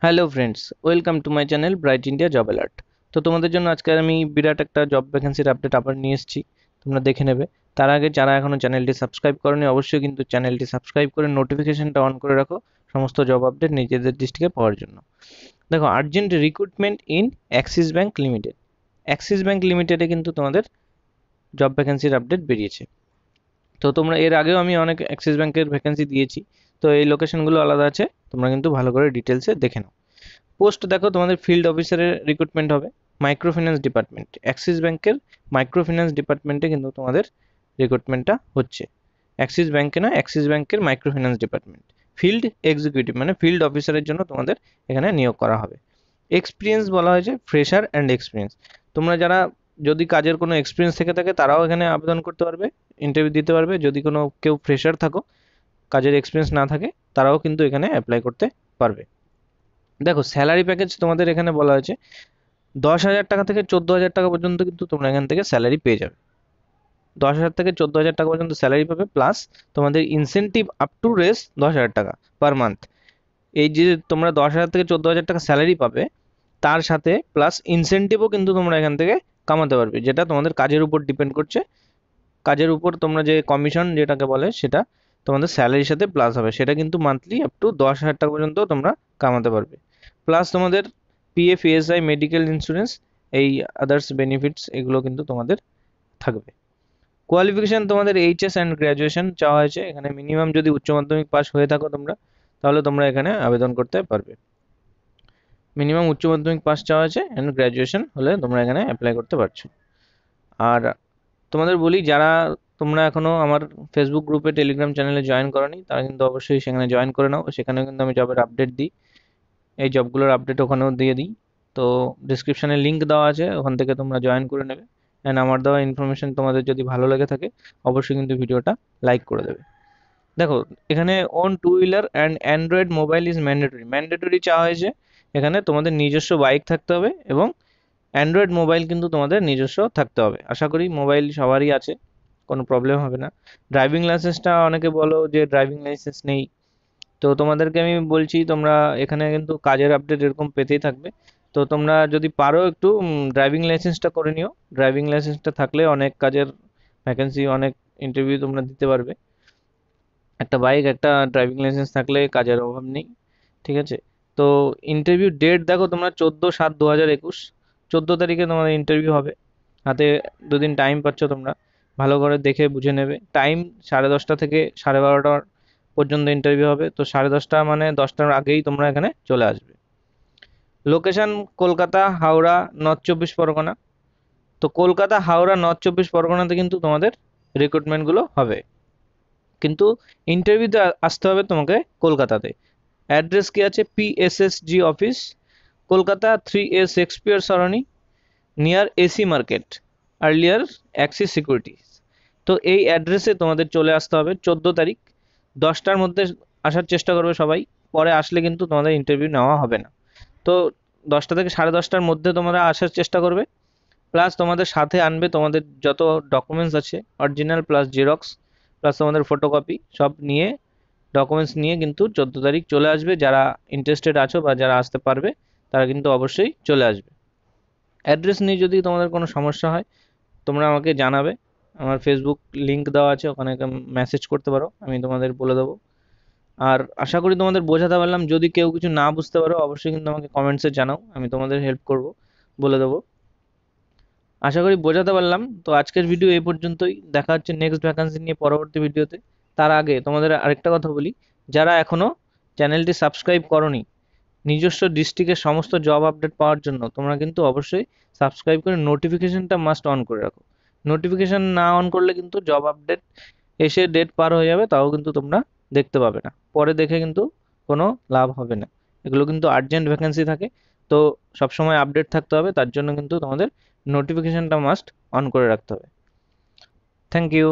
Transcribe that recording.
Hello friends, welcome to my channel bright India job alert. তো তোমাদের জন্য আজকে আমি বিরাট একটা জব ভ্যাকেন্সির আপডেট আবার নিয়ে এসেছি, তোমরা দেখে নেবে। তার আগে যারা এখনো চ্যানেলটি সাবস্ক্রাইব করনি অবশ্যই কিন্তু চ্যানেলটি সাবস্ক্রাইব করে নোটিফিকেশনটা অন করে রাখো সমস্ত জব আপডেট নিজেদের দৃষ্টিকে পাওয়ার জন্য। দেখো, urgent recruitment in Axis bank limited. Axis bank লিমিটেডে কিন্তু তোমাদের জব ভ্যাকেন্সির আপডেট বেরিয়েছে। তো তোমরা এর আগেও আমি অনেক অ্যাক্সিস ব্যাংকের ভ্যাকেন্সি দিয়েছি, তো এই লোকেশনগুলো আলাদা আছে, তোমরা কিন্তু ভালো করে ডিটেলসে দেখে নাও। পোস্ট দেখো, তোমাদের ফিল্ড অফিসারের রিক্রুটমেন্ট হবে মাইক্রো ফিন্যান্স ডিপার্টমেন্ট, অ্যাক্সিস ব্যাংকের মাইক্রো ফিন্যান্স ডিপার্টমেন্টে কিন্তু তোমাদের রিক্রুটমেন্টটা হচ্ছে। অ্যাক্সিস ব্যাংকে নয়, অ্যাক্সিস ব্যাংকের micro finance department. Field executive মানে ফিল্ড অফিসারের জন্য তোমাদের এখানে নিয়োগ করা হবে। এক্সপিরিয়েন্স বলা হয়েছে ফ্রেশার অ্যান্ড এক্সপিরিয়েন্স। তোমরা যারা যদি কাজের কোনো এক্সপিরিয়েন্স থেকে থাকে তারাও এখানে আবেদন করতে পারবে, ইন্টারভিউ দিতে পারবে। যদি কোনো কেউ ফ্রেশার থাকো, কাজের এক্সপিরিয়েন্স না থাকে, তারাও কিন্তু এখানে অ্যাপ্লাই করতে পারবে। দেখো, স্যালারি প্যাকেজ তোমাদের এখানে বলা হয়েছে 10,000 টাকা থেকে 14,000 টাকা পর্যন্ত কিন্তু তোমরা এখান থেকে স্যালারি পেয়ে যাবে। 10,000 থেকে 14,000 টাকা পর্যন্ত স্যালারি পাবে, প্লাস তোমাদের ইনসেনটিভ আপ টু রেস 10,000 টাকা পার মান্থ। এই যে তোমরা 10,000 থেকে 14,000 টাকা স্যালারি পাবে, তার সাথে প্লাস ইনসেনটিভও কিন্তু তোমরা এখান থেকে কামাতে পারবে, যেটা তোমাদের কাজের উপর ডিপেন্ড করছে। কাজের উপর তোমরা যে কমিশন যেটাকে বলে, সেটা তোমাদের স্যালারির সাথে প্লাস হবে, সেটা কিন্তু মান্থলি আপ টু 10,000 টাকা পর্যন্ত তোমরা কামাতে পারবে। প্লাস তোমাদের পিএফ, ইএসআই, মেডিকেল ইন্স্যুরেন্স, এই আদার্স বেনিফিটস এগুলো কিন্তু তোমাদের থাকবে। কোয়ালিফিকেশন তোমাদের এইচএস অ্যান্ড গ্র্যাজুয়েশন চাওয়া হয়েছে এখানে। মিনিমাম যদি উচ্চ মাধ্যমিক পাস হয়ে থাকো তোমরা, তাহলে তোমরা এখানে আবেদন করতে পারবে। মিনিমাম উচ্চ মাধ্যমিক পাস চাওয়া হয়েছে অ্যান্ড গ্র্যাজুয়েশন হলে তোমরা এখানে অ্যাপ্লাই করতে পারছো। আর তোমাদের বলি, যারা তোমরা এখনো আমার ফেসবুক গ্রুপে, টেলিগ্রাম চ্যানেলে জয়েন করোনি, তারা কিন্তু অবশ্যই সেখানে জয়েন করে নাও। সেখানেও কিন্তু আমি জবের আপডেট দিই, এই জবগুলোর আপডেট ওখানেও দিয়ে দিই। তো ডিসক্রিপশানে লিঙ্ক দেওয়া আছে, ওখান থেকে তোমরা জয়েন করে নেবে। অ্যান্ড আমার দেওয়া ইনফরমেশন তোমাদের যদি ভালো লেগে থাকে, অবশ্যই কিন্তু ভিডিওটা লাইক করে দেবে। দেখো, এখানে own two wheeler and android mobile is mandatory. Mandatory চাওয়া হয়েছে এখানে, তোমাদের নিজস্ব বাইক থাকতে হবে এবং অ্যান্ড্রয়েড মোবাইল কিন্তু তোমাদের নিজস্ব থাকতে হবে। আশা করি মোবাইল সবারই আছে, কোনো প্রবলেম হবে না। ড্রাইভিং লাইসেন্সটা, অনেকে বলো যে ড্রাইভিং লাইসেন্স নেই, তো তোমাদেরকে আমি বলছি, তোমরা এখানে কিন্তু কাজের আপডেট এরকম পেতেই থাকবে। তো তোমরা যদি পারো একটু ড্রাইভিং লাইসেন্সটা করে নিও। ড্রাইভিং লাইসেন্সটা থাকলে অনেক কাজের ভ্যাকেন্সি, অনেক ইন্টারভিউ তোমরা দিতে পারবে। একটা বাইক, একটা ড্রাইভিং লাইসেন্স থাকলে কাজের অভাব নেই, ঠিক আছে? তো ইন্টারভিউ ডেট দেখো, তোমরা 14/7/2021, 14 তারিখে তোমাদের ইন্টারভিউ হবে। হাতে দুদিন টাইম পাচ্ছ, তোমরা ভালো করে দেখে বুঝে নেবে। টাইম 10:30 থেকে 12:30 পর্যন্ত ইন্টারভিউ হবে। তো 10:30 মানে 10টার আগেই তোমরা এখানে চলে আসবে। Location Kolkata, Howrah, north 24 Pargana. তো কলকাতা, হাওড়া, নর্থ 24 পরগনাতে কিন্তু তোমাদের রিক্রুটমেন্টগুলো হবে, কিন্তু ইন্টারভিউতে আসতে হবে তোমাকে কলকাতাতে। অ্যাড্রেস কি আছে? PSSG office, Kolkata 3A Shakespeare Sarani, near AC market, earlier Axis Securities. তো এই অ্যাড্রেসে তোমাদের চলে আসতে হবে 14 তারিখ 10টার মধ্যে। আসার চেষ্টা করবে সবাই, পরে আসলে কিন্তু তোমাদের ইন্টারভিউ নেওয়া হবে না। তো 10টা থেকে 10:30টার মধ্যে তোমরা আসার চেষ্টা করবে। প্লাস তোমাদের সাথে আনবে তোমাদের যত ডকুমেন্টস আছে, অরিজিনাল প্লাস জেরক্স প্লাস তোমাদের ফটোকপি, সব নিয়ে, ডকুমেন্টস নিয়ে কিন্তু 14 তারিখ চলে আসবে। যারা ইন্টারেস্টেড আছো বা যারা আসতে পারবে, তারা কিন্তু অবশ্যই চলে আসবে। অ্যাড্রেস নিয়ে যদি তোমাদের কোনো সমস্যা হয়, তোমরা আমাকে জানাবে। আমার ফেসবুক লিঙ্ক দেওয়া আছে, ওখানে মেসেজ করতে পারো, আমি তোমাদের বলে দেবো। আর আশা করি তোমাদের বোঝাতে পারলাম। যদি কেউ কিছু না বুঝতে পারো, অবশ্যই কিন্তু আমাকে কমেন্টসে জানাও, আমি তোমাদের হেল্প করব, বলে দেবো। আশা করি বোঝাতে পারলাম। তো আজকের ভিডিও এই পর্যন্তই, দেখা হচ্ছে নেক্সট ভ্যাকান্সি নিয়ে পরবর্তী ভিডিওতে। তার আগে তোমাদের আরেকটা কথা বলি, যারা এখনো চ্যানেলটি সাবস্ক্রাইব করনি, নিজস্ব ডিস্ট্রিক্টের সমস্ত জব আপডেট পাওয়ার জন্য তোমরা কিন্তু অবশ্যই সাবস্ক্রাইব করে নোটিফিকেশনটা মাস্ট অন করে রাখো। নোটিফিকেশন না অন করলে কিন্তু জব আপডেট এসে ডেট পার হয়ে যাবে, তাও কিন্তু তোমরা দেখতে পাবে না। পরে দেখে কিন্তু কোনো লাভ হবে না। এগুলো কিন্তু আর্জেন্ট ভ্যাকেন্সি থাকে, তো সবসময় আপডেট থাকতে হবে, তার জন্য কিন্তু তোমাদের নোটিফিকেশনটা মাস্ট অন করে রাখতে হবে। Thank you.